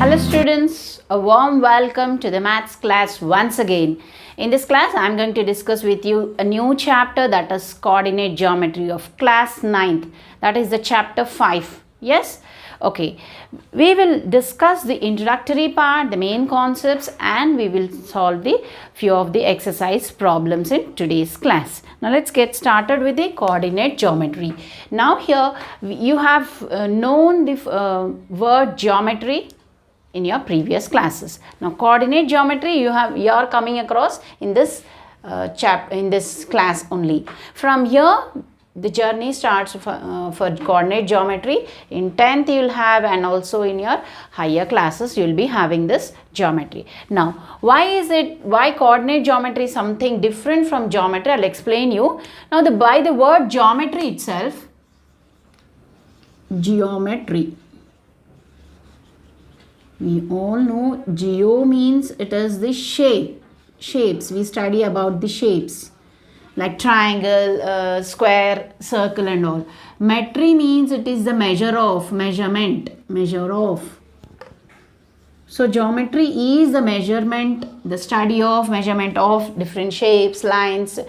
Hello students, a warm welcome to the maths class once again. In this class, I am going to discuss with you a new chapter, that is coordinate geometry of class 9th. That is the chapter 5. Yes? Okay. We will discuss the introductory part, the main concepts, and we will solve the few of the exercise problems in today's class. Now let's get started with the coordinate geometry. Now here you have known the word geometry in your previous classes. Now coordinate geometry you are coming across in this in this class only. From here the journey starts for coordinate geometry. In 10th you will have, and also in your higher classes you will be having this geometry. Now why coordinate geometry is something different from geometry, I'll explain you. Now by the word geometry itself, geometry, we all know geo means it is the shapes. We study about the shapes like triangle, square, circle and all. Metry means it is the measure of. So geometry is the measurement, the study of, measurement of different shapes, lines,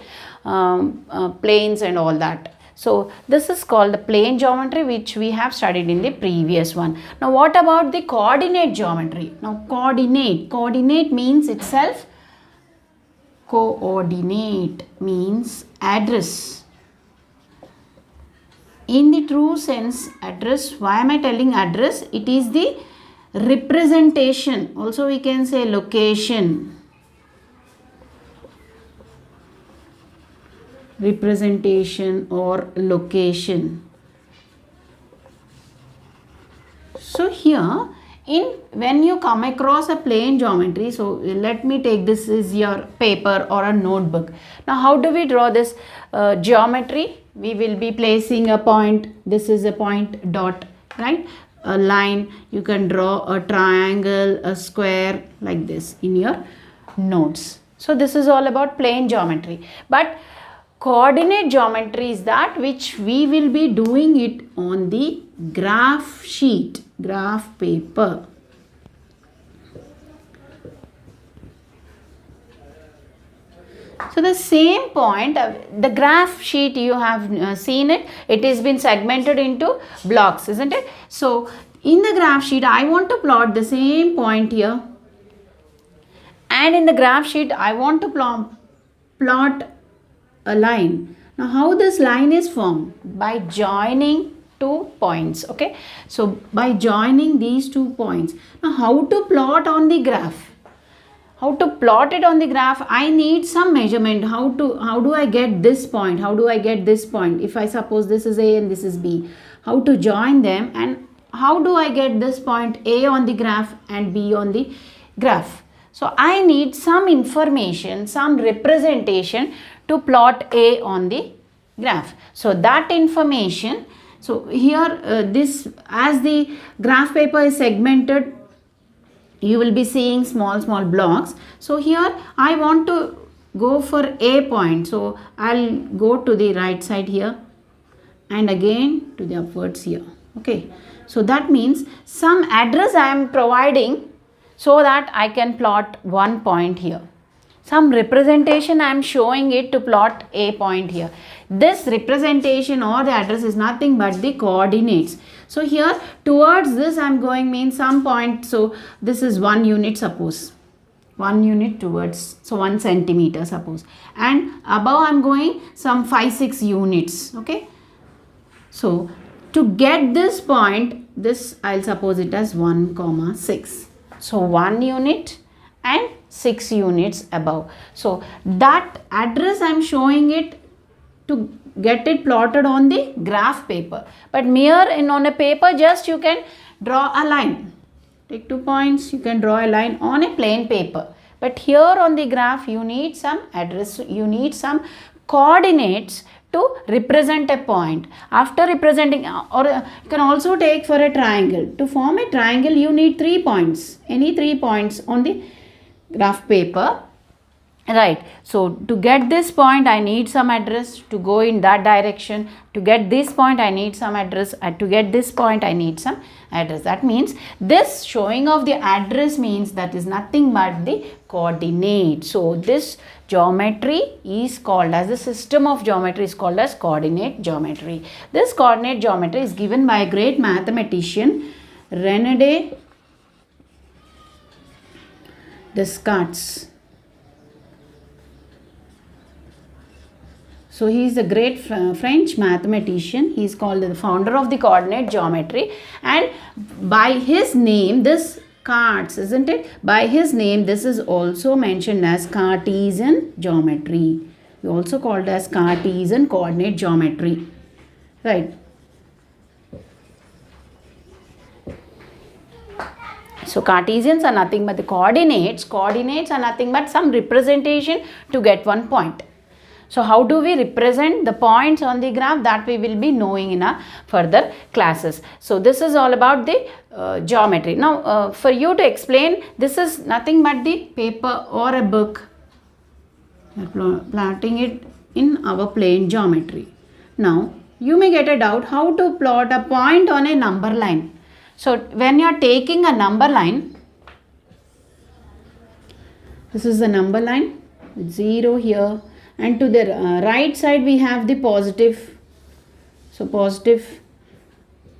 planes and all that. So this is called the plane geometry, which we have studied in the previous one. Now what about the coordinate geometry? Now coordinate means itself, coordinate means address. In the true sense, address, why am I telling address? It is the representation. Also we can say location. Representation or location. So here when you come across a plane geometry, so let me take this is your paper or a notebook. Now how do we draw this geometry? We will be placing a point. This is a point dot, right? A line. You can draw a triangle, a square, like this in your notes. So this is all about plane geometry. But coordinate geometry is that which we will be doing it on the graph sheet, graph paper. So the same point, the graph sheet you have seen it, it has been segmented into blocks, isn't it? So in the graph sheet I want to plot the same point here, and in the graph sheet I want to plot a line. Now how this line is formed? By joining two points. Okay, so by joining these 2 points. Now how to plot on the graph? How to plot it on the graph? I need some measurement. How do I get this point? How do I get this point? If I suppose this is A and this is B, how to join them, and how do I get this point A on the graph and B on the graph? So I need some information, some representation to plot A on the graph. So that information, so here this, as the graph paper is segmented, you will be seeing small blocks. So here I want to go for A point. So I'll go to the right side here and again to the upwards here. Okay. So that means some address I am providing so that I can plot one point here. Some representation I am showing it to plot a point here. This representation or the address is nothing but the coordinates. So here towards this I am going means some point. So this is 1 unit, suppose 1 unit towards, so 1 centimeter suppose, and above I am going some 5-6 units. Okay, so to get this point, this I'll suppose it as 1,6. So 1 unit and 6 units above. So that address I am showing it to get it plotted on the graph paper. But on a paper, just you can draw a line. Take 2 points, you can draw a line on a plain paper. But here on the graph you need some address, you need some coordinates to represent a point. After representing, or you can also take for a triangle. To form a triangle you need 3 points, any 3 points on the graph paper. Right. So to get this point, I need some address to go in that direction. To get this point, I need some address. To get this point, I need some address. That means this showing of the address means that is nothing but the coordinate. So this geometry is called as, the system of geometry is called as coordinate geometry. This coordinate geometry is given by a great mathematician, René Descartes. So he is a great French mathematician. He is called the founder of the coordinate geometry, and by his name, this Descartes, isn't it? By his name, this is also mentioned as Cartesian geometry. We also called as Cartesian coordinate geometry, right? So Cartesians are nothing but the coordinates. Coordinates are nothing but some representation to get one point. So how do we represent the points on the graph? That we will be knowing in our further classes. So this is all about the geometry. Now for you to explain, this is nothing but the paper or a book. Plotting it in our plane geometry. Now you may get a doubt how to plot a point on a number line. So when you are taking a number line, this is the number line, 0 here. And to the right side we have the positive, so positive,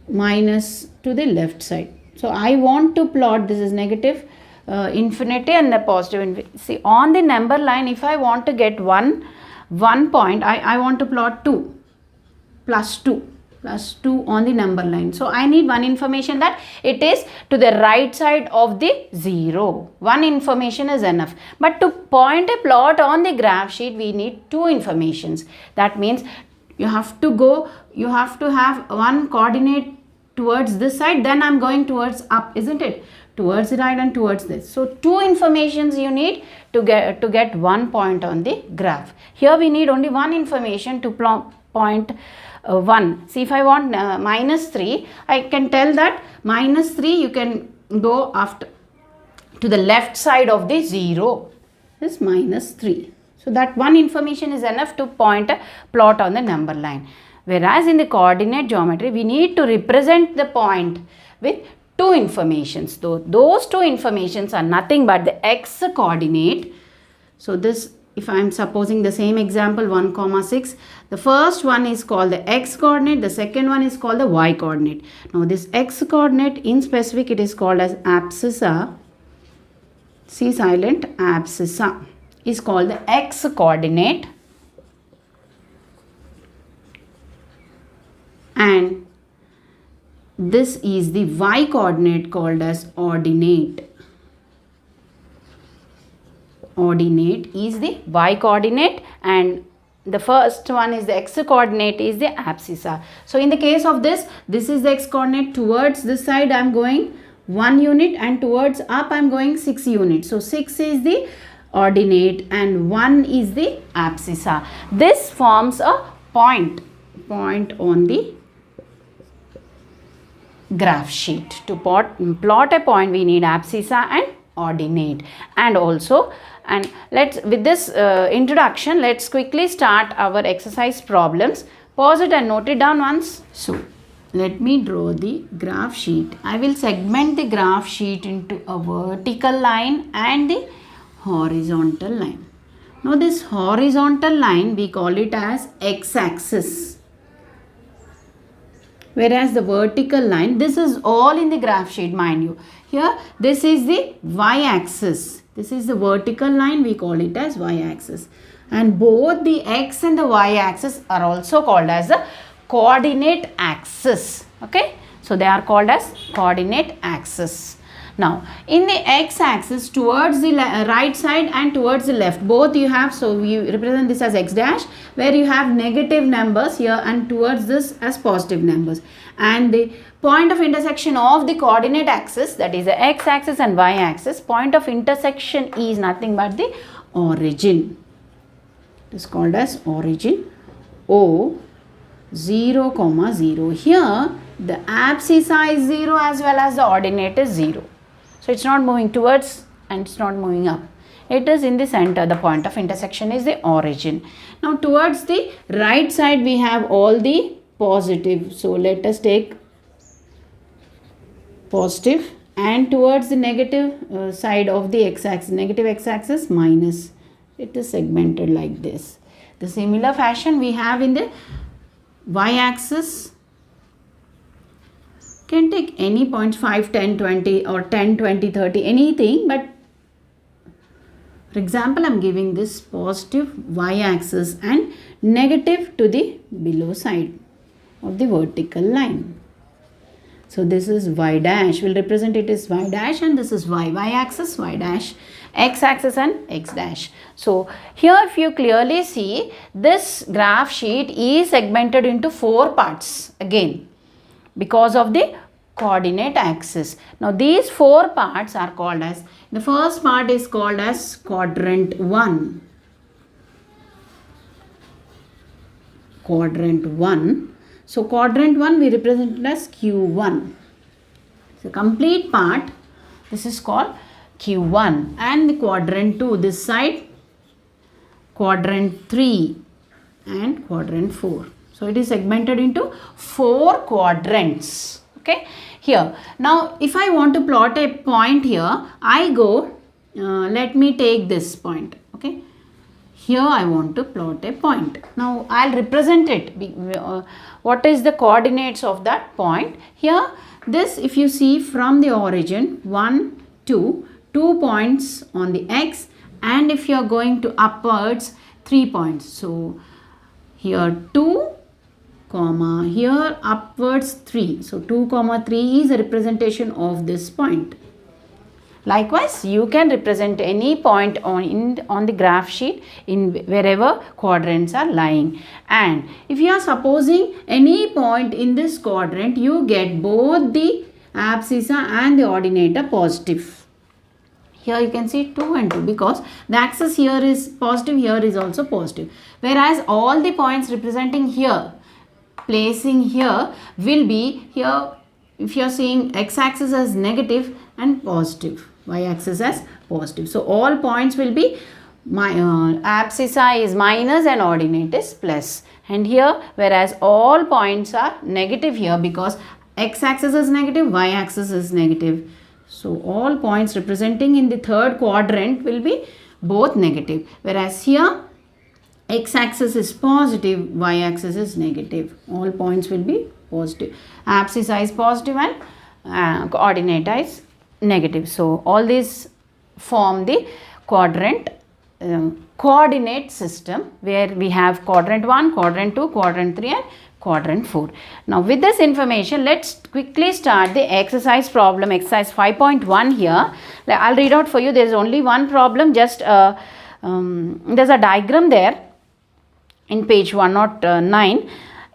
minus to the left side. So I want to plot, this is negative infinity and the positive infinity. See, on the number line, if I want to get one point, I want to plot 2 plus 2 on the number line. So I need one information that it is to the right side of the 0. One information is enough. But to point a plot on the graph sheet, we need 2 informations. That means you have to have one coordinate towards this side, then I'm going towards up, isn't it? Towards the right and towards this. So 2 informations you need to get 1 point on the graph. Here we need only one information to point 1. See, if I want minus 3, I can tell that minus 3 you can go after to the left side of the 0 is minus 3. So that one information is enough to point a plot on the number line. Whereas in the coordinate geometry, we need to represent the point with 2 informations. Those 2 informations are nothing but the x coordinate. So this, if I am supposing the same example 1, 6, the first one is called the x coordinate, the second one is called the y coordinate. Now this x coordinate in specific, it is called as abscissa. C silent, abscissa is called the x coordinate, and this is the y coordinate called as ordinate. Ordinate is the y coordinate, and the first one is the x coordinate is the abscissa. So in the case of this is the x coordinate. Towards this side I am going 1 unit and towards up I am going 6 units. So 6 is the ordinate and 1 is the abscissa. This forms a point on the graph sheet. To plot a point, we need abscissa and ordinate. And also, and let's, with this introduction, let's quickly start our exercise problems. Pause it and note it down once. So let me draw the graph sheet. I will segment the graph sheet into a vertical line and the horizontal line. Now this horizontal line, we call it as x-axis. Whereas the vertical line, this is all in the graph sheet, mind you. Here, this is the y-axis. This is the vertical line, we call it as y-axis. And both the x and the y-axis are also called as the coordinate axis. Okay. So, they are called as coordinate axis. Now, in the x-axis, towards the right side and towards the left, both you have, so we represent this as x dash, where you have negative numbers here, and towards this as positive numbers. And the point of intersection of the coordinate axis, that is the x-axis and y-axis, point of intersection is nothing but the origin. It is called as origin, O, 0, 0. Here, the abscissa is 0 as well as the ordinate is 0. So, it is not moving towards and it is not moving up. It is in the center. The point of intersection is the origin. Now towards the right side we have all the positive. So let us take positive, and towards the negative side of the x-axis, negative x-axis, minus. It is segmented like this. The similar fashion we have in the y-axis. Can take any points, 5, 10, 20 or 10, 20, 30, anything, but for example I am giving this positive y-axis and negative to the below side of the vertical line. So this is y dash, will represent it as y dash, and this is y-axis, y dash, x-axis and x dash. So here if you clearly see, this graph sheet is segmented into 4 parts again because of the coordinate axis. Now these 4 parts are called as, the first part is called as quadrant 1. Quadrant 1. So quadrant 1 we represent it as Q1. So complete part, this is called Q1, and the quadrant 2, this side quadrant 3 and quadrant 4. So it is segmented into 4 quadrants. Okay, here now if I want to plot a point here, I go, let me take this point. Okay, here I want to plot a point. Now I'll represent it. What is the coordinates of that point? Here, this if you see from the origin, 1, 2 points on the x, and if you are going to upwards, 3 points. So here 2, comma, here upwards 3. So 2, 3 is a representation of this point. Likewise, you can represent any point on the graph sheet in wherever quadrants are lying. And if you are supposing any point in this quadrant, you get both the abscissa and the ordinator positive. Here you can see 2 and 2 because the axis here is positive, here is also positive. Whereas all the points representing here, placing here, will be here, if you are seeing x-axis as negative and positive, y-axis as positive. So all points will be, abscissa is minus and ordinate is plus. And here, whereas all points are negative here because x-axis is negative, y-axis is negative. So all points representing in the third quadrant will be both negative. Whereas here, x-axis is positive, y-axis is negative. All points will be positive. Abscissa is positive and coordinate is negative. So all these form the quadrant coordinate system where we have quadrant 1, quadrant 2, quadrant 3 and quadrant 4. Now with this information, let's quickly start the exercise problem, exercise 5.1 here. I'll read out for you. There is only one problem, just there's a diagram there in page 109.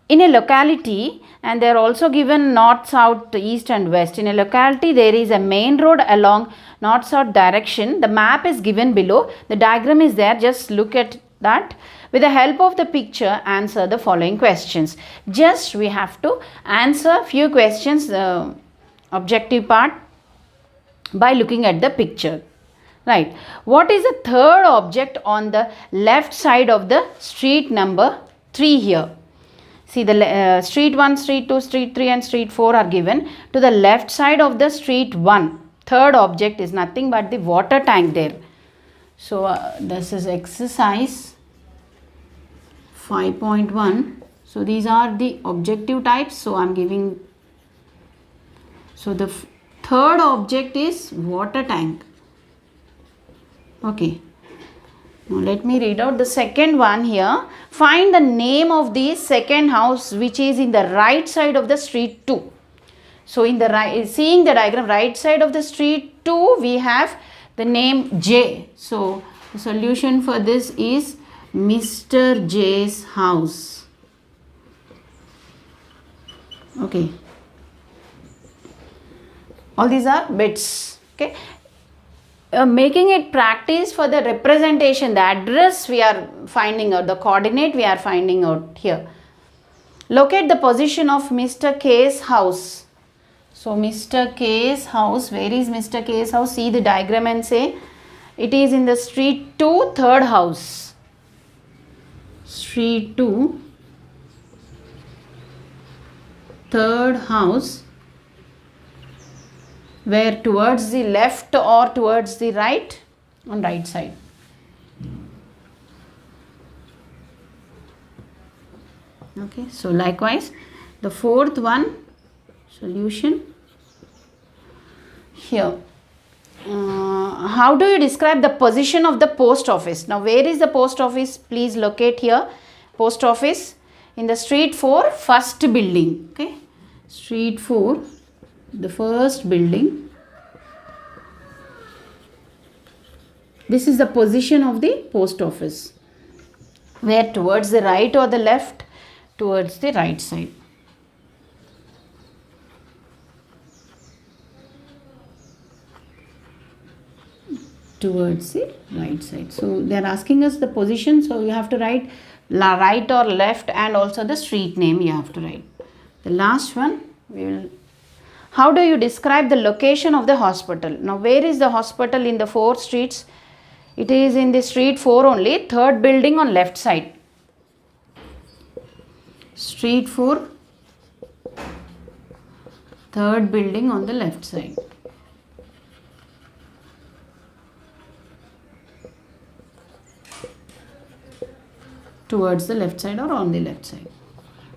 In a locality, and they are also given north, south, east and west. In a locality, there is a main road along north-south direction. The map is given below. The diagram is there. Just look at that. With the help of the picture, answer the following questions. Just we have to answer few questions, objective part, by looking at the picture. Right. What is the third object on the left side of the street number 3 here? See, the street 1, street 2, street 3 and street 4 are given. To the left side of the street 1, third object is nothing but the water tank there. So, this is exercise 5.1. So, these are the objective types. So, I am giving. So, the third object is water tank. Okay. Now let me read out the second one here. Find the name of the second house which is in the right side of the street 2. So in the right, seeing the diagram, right side of the street 2, we have the name J. So the solution for this is Mr. J's house. Okay. All these are bits. Okay. Making it practice for the representation, the address we are finding out, the coordinate we are finding out here. Locate the position of Mr. K's house. So, Mr. K's house, where is Mr. K's house? See the diagram and say, It is in the street 2, third house. Street 2, third house, where towards the left or towards the right? On right side. Okay, so likewise the fourth one, solution here. How do you describe the position of the post office? Now where is the post office? Please locate here. Post office in the street 4, first building. Okay, street 4, the first building. This is the position of the post office. Where towards the right or the left? Towards the right side. Towards the right side. So they are asking us the position, so you have to write right or left, and also the street name you have to write. The last one, we will. How do you describe the location of the hospital? Now where is the hospital in the 4 streets? It is in the street 4 only, third building on left side. Street 4, third building on the left side. Towards the left side or on the left side.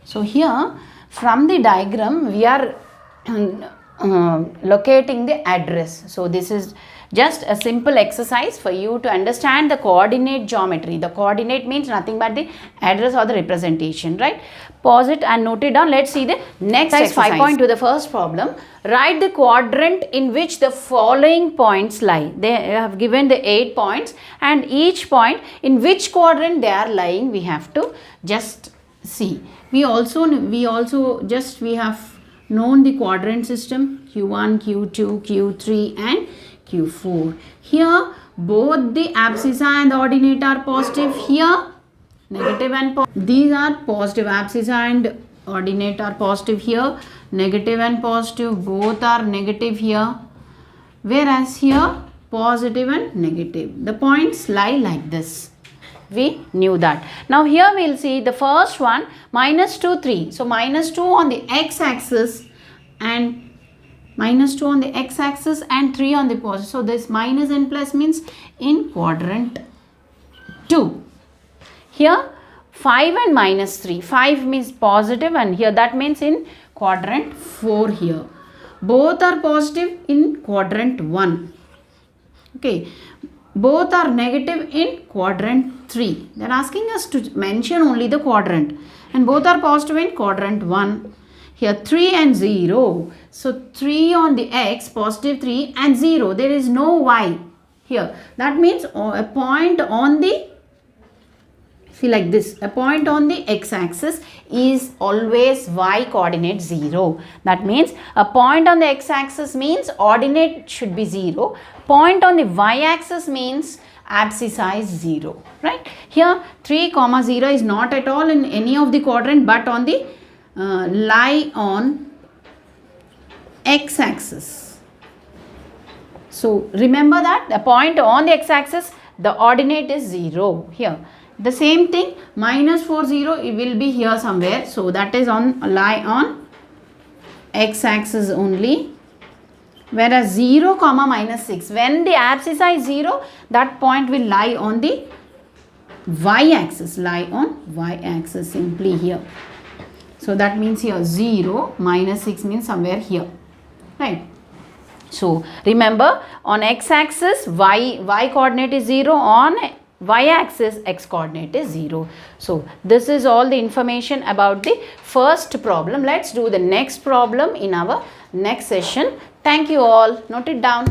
So here from the diagram we are locating the address. So this is just a simple exercise for you to understand the coordinate geometry. The coordinate means nothing but the address or the representation, right? Pause it and note it down. Let's see the next exercise. 5.2, the first problem. Write the quadrant in which the following points lie. They have given the 8 points, and each point in which quadrant they are lying we have to just see. We have known the quadrant system Q1, Q2, Q3 and Q4. Here both the abscissa and the ordinate are positive. Here negative and positive. These are positive. Abscissa and ordinate are positive here. Negative and positive both are negative here. Whereas here positive and negative. The points lie like this. We knew that. Now here we will see the first one, -2, 3. So -2 on the x-axis and -2 on the x-axis and 3 on the positive. So this minus and plus means in quadrant 2. Here 5 and -3. 5 means positive, and here that means in quadrant 4 here. Both are positive in quadrant 1. Okay. Both are negative in quadrant 3. They are asking us to mention only the quadrant, and both are positive in quadrant 1. Here 3 and 0. So 3 on the x, positive 3, and 0. There is no y here. That means a point on the, see like this, a point on the x-axis is always y coordinate 0. That means a point on the x-axis means ordinate should be 0. Point on the y-axis means abscissa is 0. Right? Here 3, 0 is not at all in any of the quadrant, but on the lie on x-axis. So remember that the point on the x-axis, the ordinate is 0 here. The same thing, -4, 0, it will be here somewhere. So that is on lie on x-axis only. Whereas 0, -6, when the abscissa is 0, that point will lie on the y-axis, lie on y-axis simply here. So that means here 0, -6 means somewhere here, right? So remember, on x-axis y coordinate is 0, on y-axis x coordinate is 0. So this is all the information about the first problem. Let's do the next problem in our next session. Thank you all. Note it down.